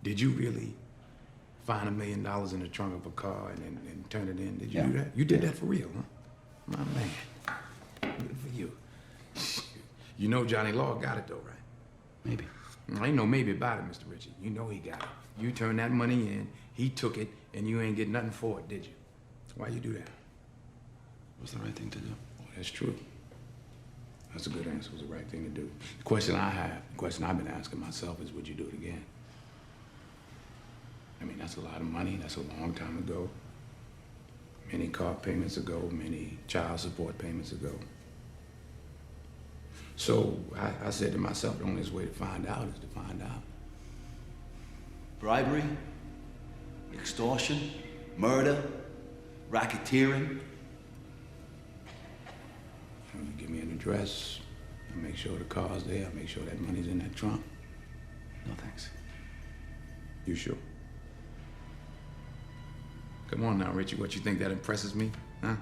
Did you really find $1 million in the trunk of a car and turn it in? Did you do that? You did that for real, huh? My man. Good for you. You know Johnny Law got it though, right? Maybe. Ain't no maybe about it, Mr. Richie. You know he got it. You turned that money in, he took it, and you ain't get nothing for it, did you? Why you do that? It was the right thing to do. Oh, that's true. That's a good answer. It was the right thing to do. The question I've been asking myself is, would you do it again? I mean, that's a lot of money. That's a long time ago. Many car payments ago, many child support payments ago. So I said to myself, the only way to find out is to find out. Bribery, extortion, murder, racketeering. You give me an address, I make sure the car's there, I make sure that money's in that trunk. No thanks. You sure? Come on now, Richie, what, you think that impresses me, huh?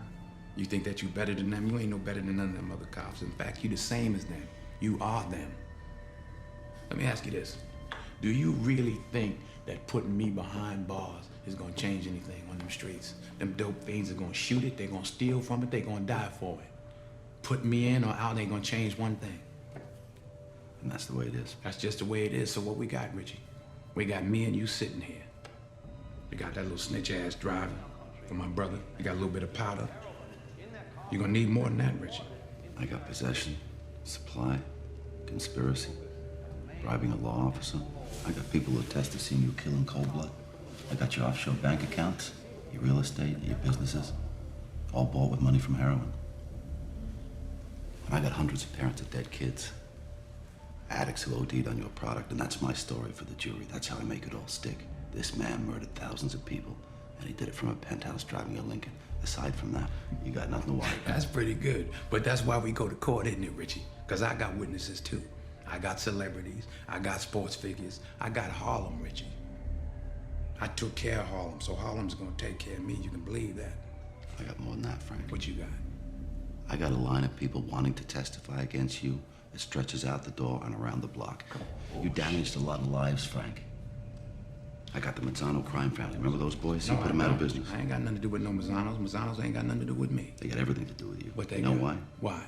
You think that you better than them? You ain't no better than none of them other cops. In fact, you the same as them. You are them. Let me ask you this. Do you really think that putting me behind bars is gonna change anything on them streets? Them dope fiends are gonna shoot it, they're gonna steal from it, they're gonna die for it. Putting me in or out ain't gonna change one thing. And that's the way it is. That's just the way it is. So what we got, Richie? We got me and you sitting here. You got that little snitch ass driver for my brother. You got a little bit of powder. You're gonna need more than that, Richie. I got possession, supply, conspiracy, bribing a law officer. I got people who attest to seeing you kill in cold blood. I got your offshore bank accounts, your real estate, your businesses, all bought with money from heroin. And I got hundreds of parents of dead kids, addicts who OD'd on your product, and that's my story for the jury. That's how I make it all stick. This man murdered thousands of people, and he did it from a penthouse driving a Lincoln. Aside from that, you got nothing to worry about. That's pretty good. But that's why we go to court, isn't it, Richie? Because I got witnesses, too. I got celebrities. I got sports figures. I got Harlem, Richie. I took care of Harlem, so Harlem's gonna take care of me. You can believe that. I got more than that, Frank. What you got? I got a line of people wanting to testify against you that stretches out the door and around the block. You damaged a lot of lives, Frank. I got the Mazzano crime family. Remember those boys? You put them out of business. I ain't got nothing to do with no Mazzanos. Mazzanos ain't got nothing to do with me. They got everything to do with you. What they You know got? why? Why?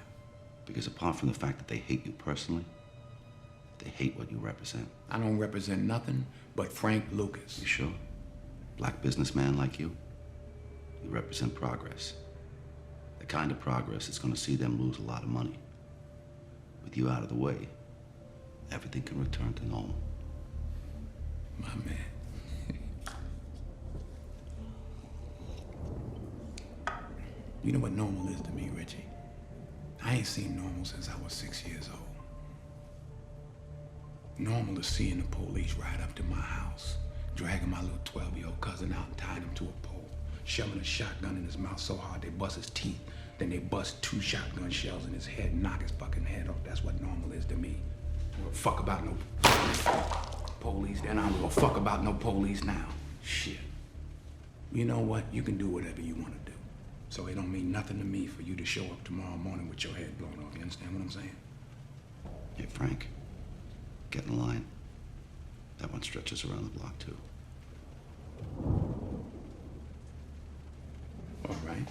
Because apart from the fact that they hate you personally, they hate what you represent. I don't represent nothing but Frank Lucas. You sure? Black businessman like you? You represent progress. The kind of progress that's gonna see them lose a lot of money. With you out of the way, everything can return to normal. My man. You know what normal is to me, Richie? I ain't seen normal since I was 6 years old. Normal is seeing the police ride up to my house, dragging my little 12-year-old cousin out and tying him to a pole, shoving a shotgun in his mouth so hard they bust his teeth, then they bust 2 shotgun shells in his head and knock his fucking head off. That's what normal is to me. I don't give a fuck about no police then. I don't give a fuck about no police now. Shit. You know what? You can do whatever you want to do. So it don't mean nothing to me for you to show up tomorrow morning with your head blown off. You understand what I'm saying? Hey, Frank, get in line. That one stretches around the block, too. All right.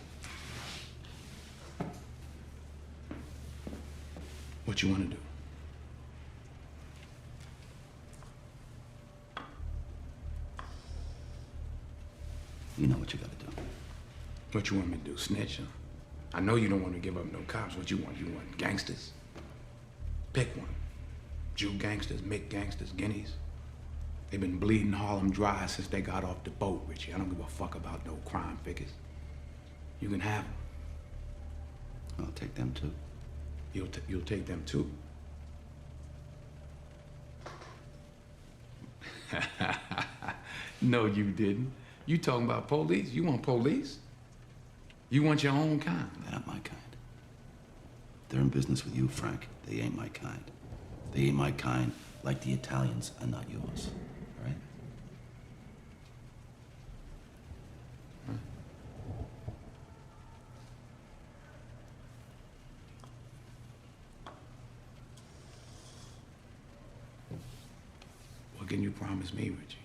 What you want to do? You know what you gotta do. What you want me to do, snitch? Huh? I know you don't want to give up no cops. What you want? You want gangsters? Pick one. Jew gangsters, Mick gangsters, guineas. They've been bleeding Harlem dry since they got off the boat, Richie. I don't give a fuck about no crime figures. You can have them. I'll take them, too. You'll take them, too. No, you didn't. You talking about police? You want police? You want your own kind. They're not my kind. They're in business with you, Frank. They ain't my kind. They ain't my kind like the Italians are not yours. All right? Huh? What can you promise me, Richie?